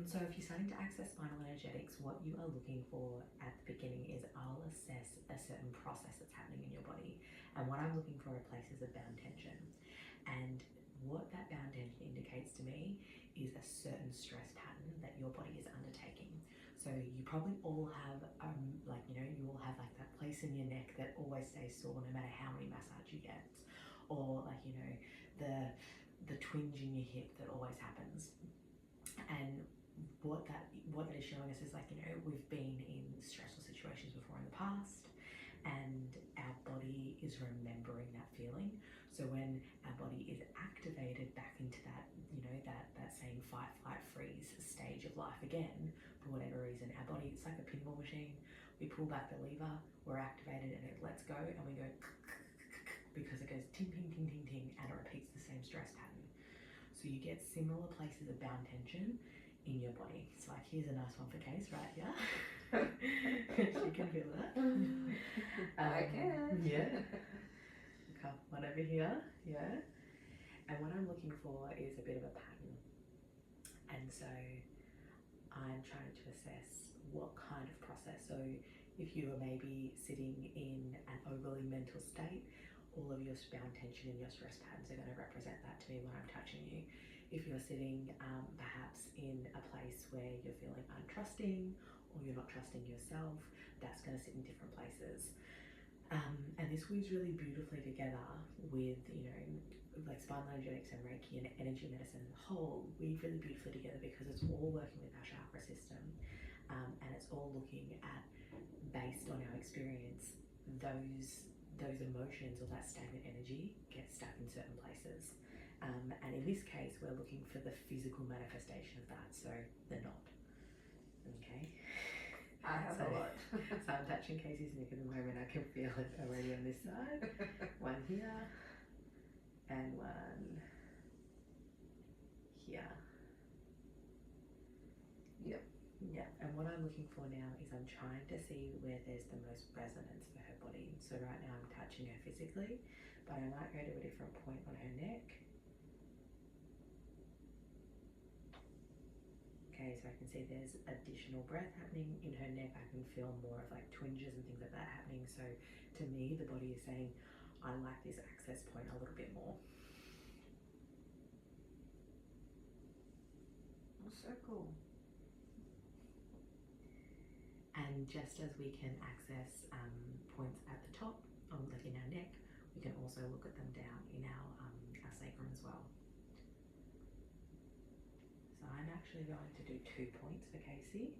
So if you're starting to access spinal energetics, what you are looking for at the beginning is I'll assess a certain process that's happening in your body. And what I'm looking for are places of bound tension. And what that bound tension indicates to me is a certain stress pattern that your body is undertaking. So you probably all have, you all have like that place in your neck that always stays sore no matter how many massage you get. Or the twinge in your hip that always happens. And what that is showing us is we've been in stressful situations before in the past, and our body is remembering that feeling. So when our body is activated back into that that same fight, flight, freeze stage of life again, for whatever reason, our body, it's like a pinball machine. We pull back the lever, we're activated, and it lets go, and we go because it goes ting, ting, ting, ting, ting, and it repeats the same stress pattern. So you get similar places of bound tension in your body. So like, here's a nice one for Case right here. She can feel that. I can. Yeah. Okay, one over here. Yeah. And what I'm looking for is a bit of a pattern. And so I'm trying to assess what kind of process. So if you are maybe sitting in an overly mental state, all of your bound tension and your stress patterns are going to represent that to me when I'm touching you. If you're sitting perhaps in a place where you're feeling untrusting or you're not trusting yourself, that's going to sit in different places. And this weaves really beautifully together with, like spinal energetics and Reiki and energy medicine as a whole, weave really beautifully together because it's all working with our chakra system, and it's all looking at, based on our experience, those emotions or that stagnant energy get stuck in certain places. And in this case, we're looking for the physical manifestation of that, so the knot. Okay. I have a lot. So I'm touching Casey's neck at the moment. I can feel it already on this side. One here, and one here. Yep. Yeah, and what I'm looking for now is I'm trying to see where there's the most resonance for her body. So right now I'm touching her physically, but I might go to a different point on her neck. Okay, so I can see there's additional breath happening in her neck. I can feel more of like twinges and things like that happening. So to me, the body is saying, I like this access point a little bit more. That's so cool. And just as we can access points at the top, like in our neck, we can also look at them down in our sacrum as well. So I'm actually going to do 2 points for Casey.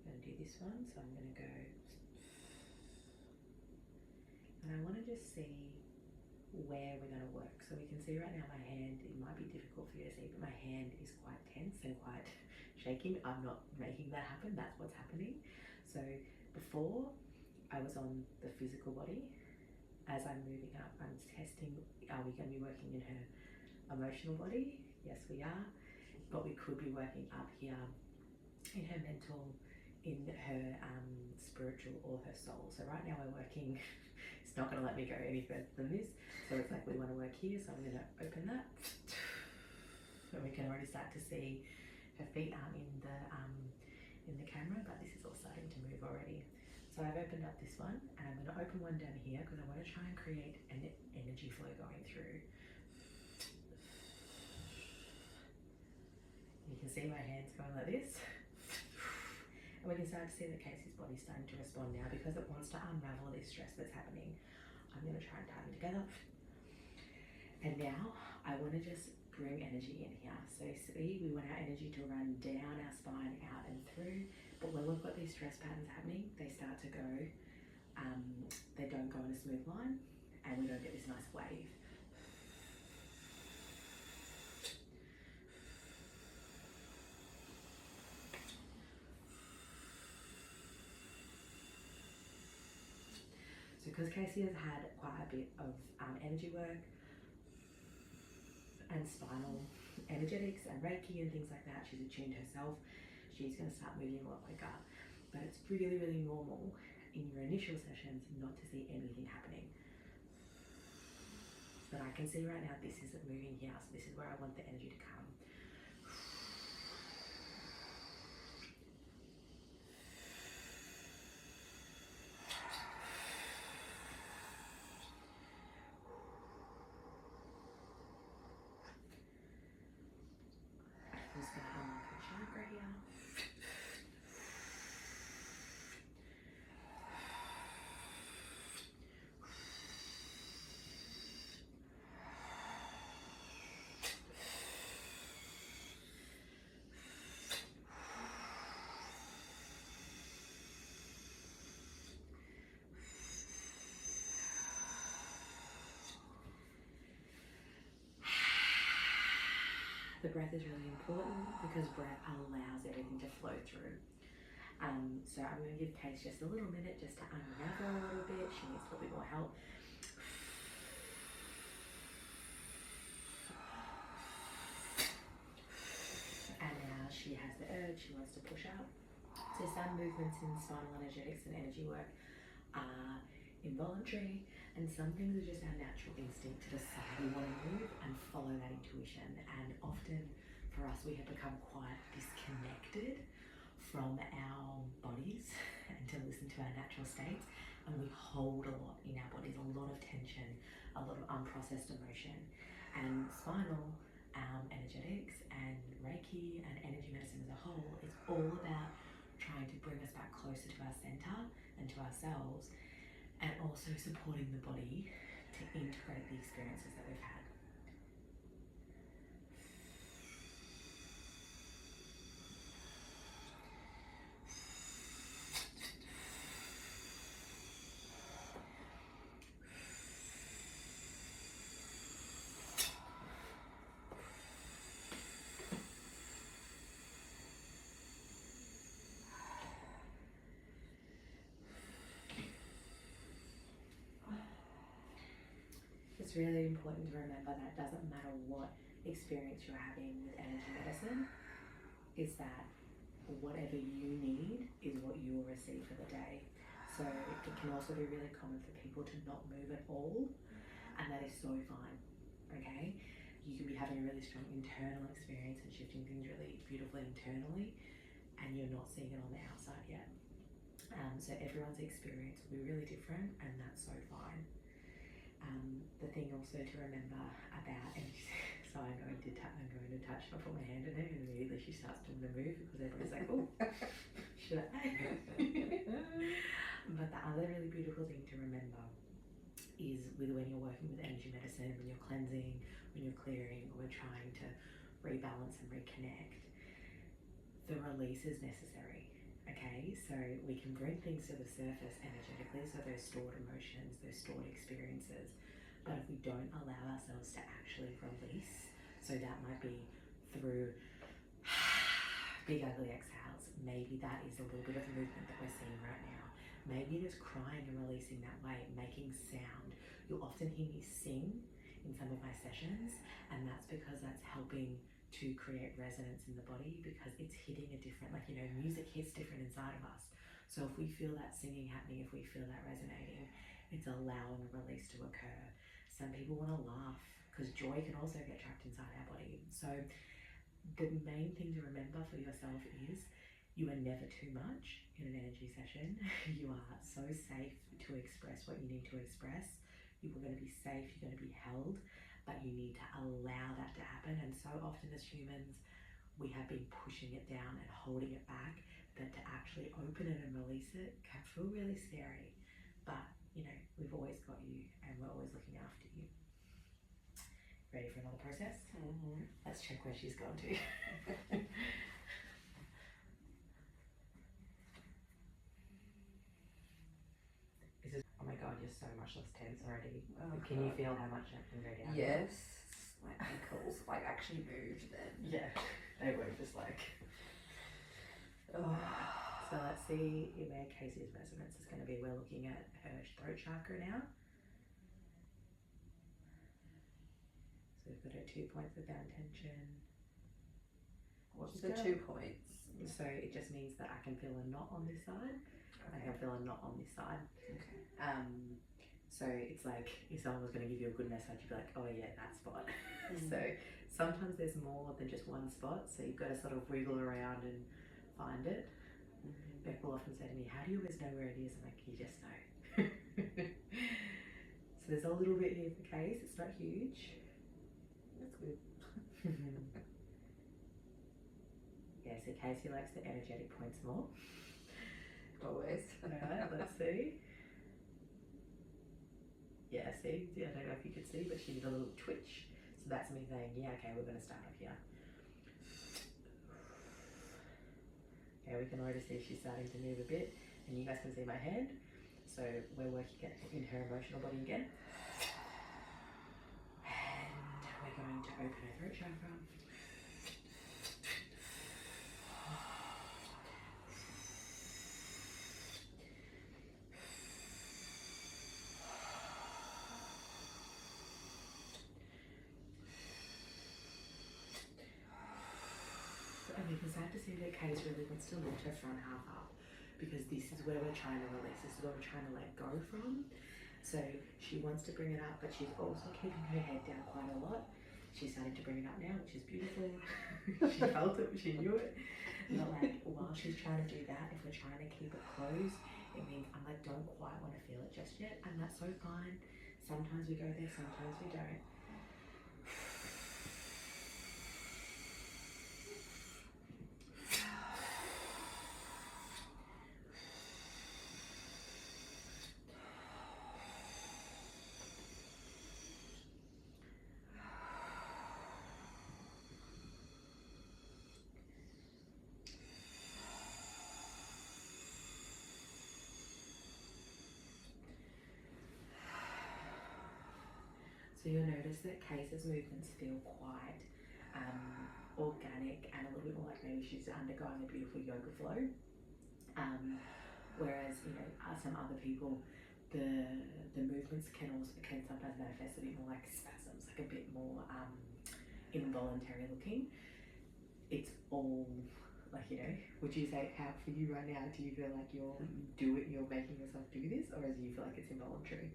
I'm going to do this one, so I'm going to go, and I want to just see where we're going to work. So we can see right now my hand, it might be difficult for you to see, but my hand is quite tense and quite shaking. I'm not making that happen, that's what's happening. So before I was on the physical body, as I'm moving up, I'm testing, are we going to be working in her emotional body? Yes, we are, but we could be working up here in her mental, in her spiritual or her soul. So right now we're working, it's not going to let me go any further than this. So it's like we want to work here, so I'm going to open that. So we can already start to see her feet aren't in the camera, but this is all starting to move already. So I've opened up this one, and I'm going to open one down here because I want to try and create an energy flow going through. You can see my hands going like this. And we can start to see that Casey's body's starting to respond now because it wants to unravel this stress that's happening. I'm going to try and tie them together. And now I want to just bring energy in here. So see, we want our energy to run down our spine, out and through. But when we've got these stress patterns happening, they start to go, they don't go in a smooth line, and we don't get this nice wave. So because Casey has had quite a bit of energy work and spinal energetics and Reiki and things like that, she's attuned herself, she's going to start moving a lot quicker. But it's really, really normal in your initial sessions not to see anything happening. But I can see right now this isn't moving here, so this is where I want the energy to come. full spinal chakra here. The breath is really important because breath allows everything to flow through. So I'm going to give Case just a little minute just to unravel a little bit. She needs a little bit more help. And now she has the urge, she wants to push out. So some movements in spinal energetics and energy work are involuntary, and some things are just our natural instinct to decide we want to move and follow that intuition. And often for us, we have become quite disconnected from our bodies and to listen to our natural states, and we hold a lot in our bodies, a lot of tension, a lot of unprocessed emotion. And spinal energetics and Reiki and energy medicine as a whole is all about trying to bring us back closer to our center and to ourselves, and also supporting the body to integrate the experiences that we've had. It's really important to remember that it doesn't matter what experience you're having with energy medicine, is that whatever you need is what you will receive for the day. So it can also be really common for people to not move at all, and that is so fine, okay? You can be having a really strong internal experience and shifting things really beautifully internally, and you're not seeing it on the outside yet. So everyone's experience will be really different, and that's so fine. The thing also to remember about, and so I'm going to touch, I'll put my hand in it, and immediately she starts doing the move because everybody's like, oh, should I? But the other really beautiful thing to remember is when you're working with energy medicine, when you're cleansing, when you're clearing, or we're trying to rebalance and reconnect, the release is necessary. Okay, so we can bring things to the surface energetically, so those stored emotions, those stored experiences, but if we don't allow ourselves to actually release, so that might be through big ugly exhales, maybe that is a little bit of movement that we're seeing right now, maybe it is crying and releasing that way, making sound. You'll often hear me sing in some of my sessions, and that's because that's helping to create resonance in the body, because it's hitting a different, like, you know, music hits different inside of us. So if we feel that singing happening, if we feel that resonating, it's allowing a release to occur. Some people want to laugh because joy can also get trapped inside our body. So the main thing to remember for yourself is you are never too much in an energy session. You are so safe to express what you need to express. You are going to be safe, you're going to be held, but you need to allow that to happen. And so often as humans, we have been pushing it down and holding it back, that to actually open it and release it can feel really scary. But, you know, we've always got you, and we're always looking after you. Ready for another process? Mm-hmm. Let's check where she's gone to. Oh my God, you're so much less tense already. Oh, can you feel how much that can go down? Yes. My ankles actually moved then. Yeah, they were just like. Oh. So let's see where Casey's resonance is going to be. We're looking at her throat chakra now. So we've got her 2 points of bound tension. What's the 2 points? So it just means that I can feel a knot on this side. Okay. I can feel a knot on this side. Okay. So it's like if someone was going to give you a good massage, you'd be like, oh yeah, that spot. Mm. So sometimes there's more than just one spot, so you've got to sort of wriggle around and find it. Mm-hmm. Beck will often say to me, how do you always know where it is? I'm like, you just know. So there's a little bit here for Case. It's not huge. That's good. so Casey likes the energetic points more. Always. Alright, let's see. Yeah, see, I don't know if you could see, but she did a little twitch. So that's me saying, yeah, okay, we're going to start off here. Okay, we can already see she's starting to move a bit, and you guys can see my hand. So we're working in her emotional body again. And we're going to open her throat chakra. And you can start to see that Kate really wants to lift her front half up, because this is where we're trying to release, this is where we're trying to let go from. So she wants to bring it up, but she's also keeping her head down quite a lot. She's starting to bring it up now, which is beautiful. She felt it, she knew it. But like, while she's trying to do that, if we're trying to keep it closed, it means I'm like, don't quite want to feel it just yet, and that's so fine. Sometimes we go there, sometimes we don't. So you'll notice that Kate's movements feel quite organic and a little bit more like maybe she's undergoing a beautiful yoga flow. Whereas, you know, some other people, the movements can sometimes manifest a bit more like spasms, like a bit more involuntary looking. It's all like, you know, would you say how for you right now, do you feel like you're making yourself do this, or do you feel like it's involuntary?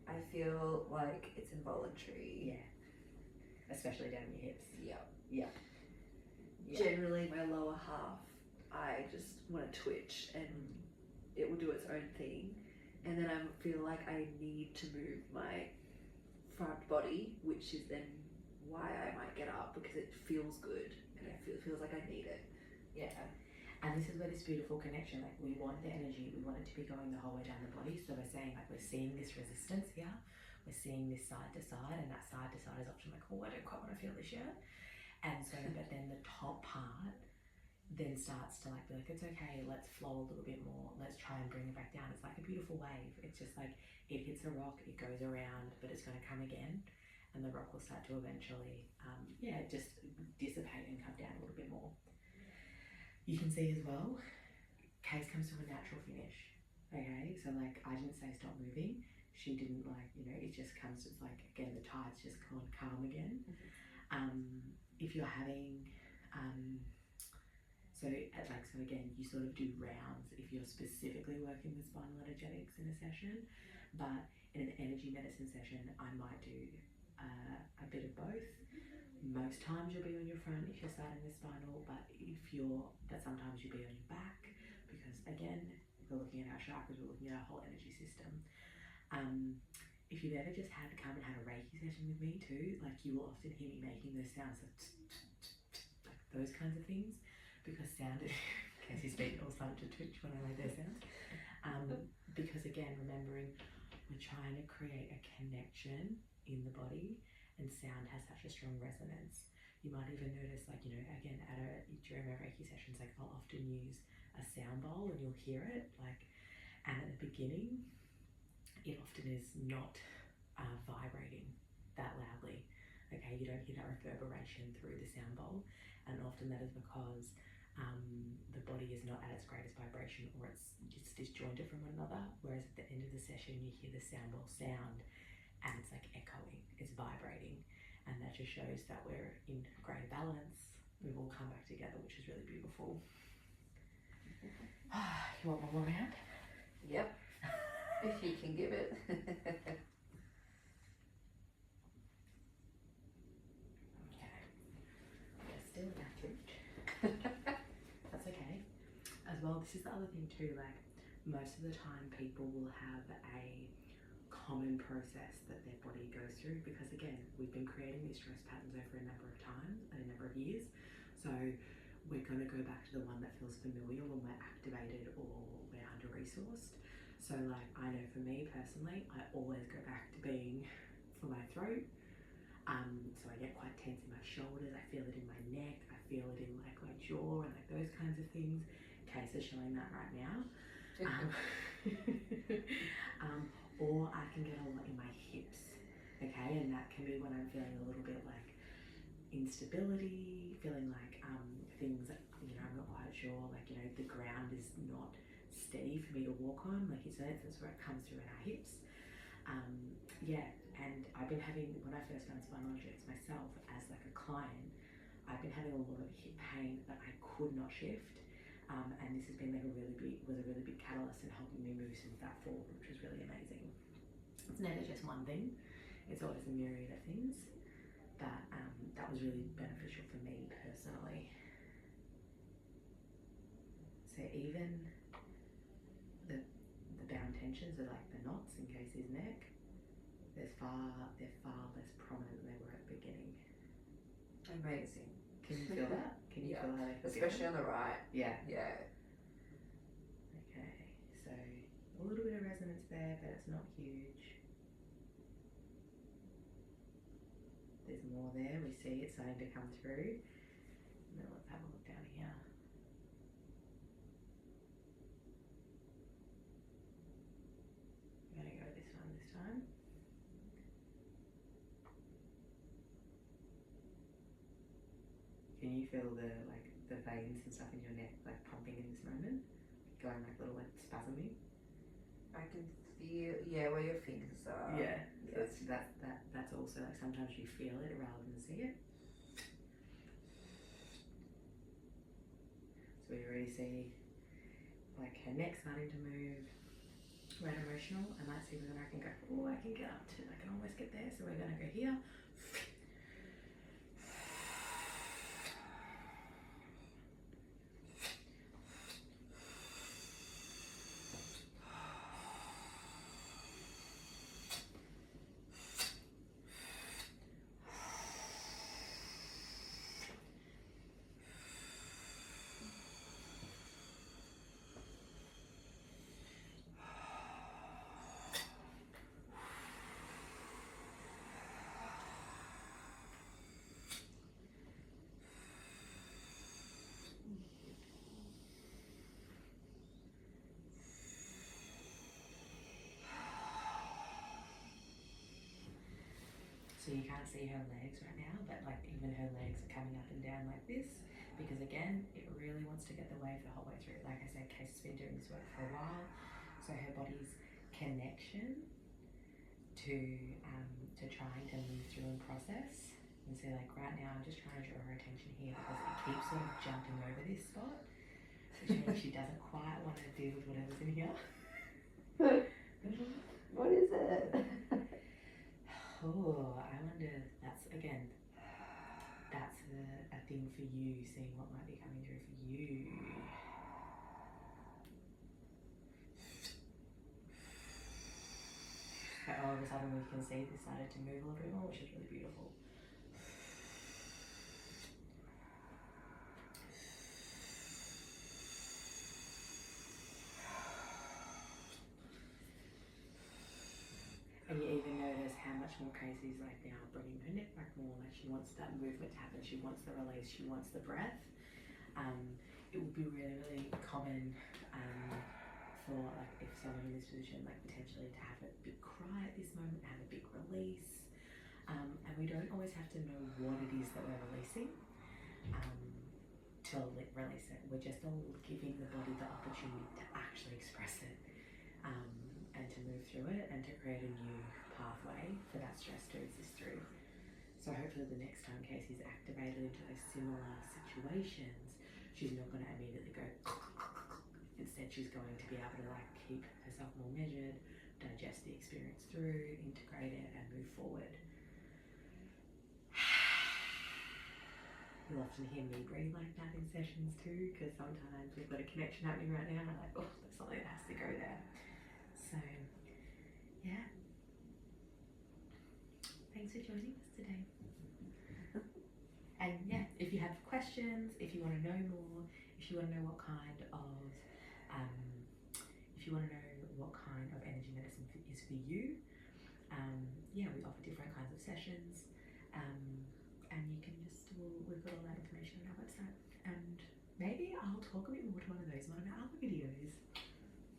I feel like it's involuntary. Yeah. Especially down your hips. Yep. Yep. Yeah. Generally, my lower half, I just want to twitch and it will do its own thing. And then I feel like I need to move my front body, which is then why I might get up, because it feels good and it feels like I need it. Yeah. And this is where this beautiful connection, like we want the energy, we want it to be going the whole way down the body. So we're saying like we're seeing this resistance here, we're seeing this side to side, and that side to side is often like, oh, I don't quite want to feel this yet. And so, but then the top part then starts to like be like, it's okay, let's flow a little bit more, let's try and bring it back down. It's like a beautiful wave. It's just like, it hits a rock, it goes around, but it's going to come again. And the rock will start to eventually, just dissipate and come down a little bit more. You can see as well, Case comes to a natural finish. Okay, so like I didn't say stop moving. She didn't like, you know, it just comes, it's like, again, the tide's just gone calm again. If you're having, so again, you sort of do rounds if you're specifically working with spinal energetics in a session, but in an energy medicine session, I might do a bit of both. Most times you'll be on your front if you're starting with spinal, but sometimes you'll be on your back, because again, we're looking at our chakras, we're looking at our whole energy system. If you've ever just come and had a Reiki session with me too, like you will often hear me making those sounds of like those kinds of things, because sound Casey's feet all started to twitch when I made those sounds. Because again, remembering we're trying to create a connection in the body, and sound has such a strong resonance. You might even notice, like, you know, again, during my Reiki sessions, like I'll often use a sound bowl and you'll hear it, like, and at the beginning, it often is not vibrating that loudly. Okay, you don't hear that reverberation through the sound bowl, and often that is because the body is not at its greatest vibration, or it's disjointed from one another, whereas at the end of the session you hear the sound bowl sound and it's like echoing, it's vibrating, and that just shows that we're in great balance. We've all come back together, which is really beautiful. You want one more round? Yep. If you can give it. Okay. We're still in that route. That's okay. As well, this is the other thing too, like most of the time people will have a common process that their body goes through, because again, we've been creating these stress patterns over a number of times and a number of years. So we're going to go back to the one that feels familiar when we're activated or we're under-resourced. So like, I know for me personally, I always go back to being for my throat. So I get quite tense in my shoulders, I feel it in my neck, I feel it in like my jaw and like those kinds of things. Case is showing that right now. Or I can get a lot in my hips, okay, and that can be when I'm feeling a little bit like instability, feeling like things, you know, I'm not quite sure, like, you know, the ground is not steady for me to walk on, like you said, that's where it comes through in our hips. And I've been having, when I first found Spinal myself as like a client, I've been having a lot of hip pain that I could not shift. And this has been like a really big catalyst in helping me move some of that forward, which was really amazing. It's never just one thing, it's always a myriad of things, but that was really beneficial for me personally. So even the bound tensions are like the knots in Casey's neck, they're far less prominent than they were at the beginning. Amazing. Can you feel that? Can you feel how they feel? Especially on the right. Yeah. Yeah. Okay, so a little bit of resonance there, but it's not huge. There's more there. We see it starting to come through. Now let's have a look down here. I'm going to go this one this time. Can you feel the veins and stuff in your neck like pumping in this moment? Going like little like spasming? I can feel, where your fingers are. Yeah. Yes. So that's also like sometimes you feel it rather than see it. So we already see like her neck starting to move. Right, emotional. I might see whether I can go, oh, I can get up to, I can almost get there. So we're going to go here. So you can't see her legs right now, but like even her legs are coming up and down like this, because again, it really wants to get the wave the whole way through. Like I said, Case has been doing this work for a while, so her body's connection to trying to move through and process. And so like right now, I'm just trying to draw her attention here because it keeps sort of jumping over this spot, which means she doesn't quite want to deal with whatever's in here. What is it? Oh, I wonder, that's a thing for you, seeing what might be coming through for you. But all of a sudden we can see this started to move a little bit more, which is really beautiful. And you even notice how much more Casey's like now bringing her neck back more, like she wants that movement to happen, she wants the release, she wants the breath. It would be really, really common for like if someone in this position like potentially to have a big cry at this moment, have a big release. And we don't always have to know what it is that we're releasing to release it. We're just all giving the body the opportunity to actually express it. And to move through it and to create a new pathway for that stress to exist through. So hopefully the next time Casey's activated into those similar situations, she's not going to immediately go instead she's going to be able to like keep herself more measured, digest the experience through, integrate it and move forward. You'll often hear me breathe like that in sessions too, because sometimes we've got a connection happening right now and I'm like, oh, there's something that has to go there. So, yeah. Thanks for joining us today. And yeah, if you have questions, questions, if you want to know more, if you want to know what kind of energy medicine is for you, we offer different kinds of sessions, and you can we've got all that information on our website, and maybe I'll talk a bit more to one of our other videos.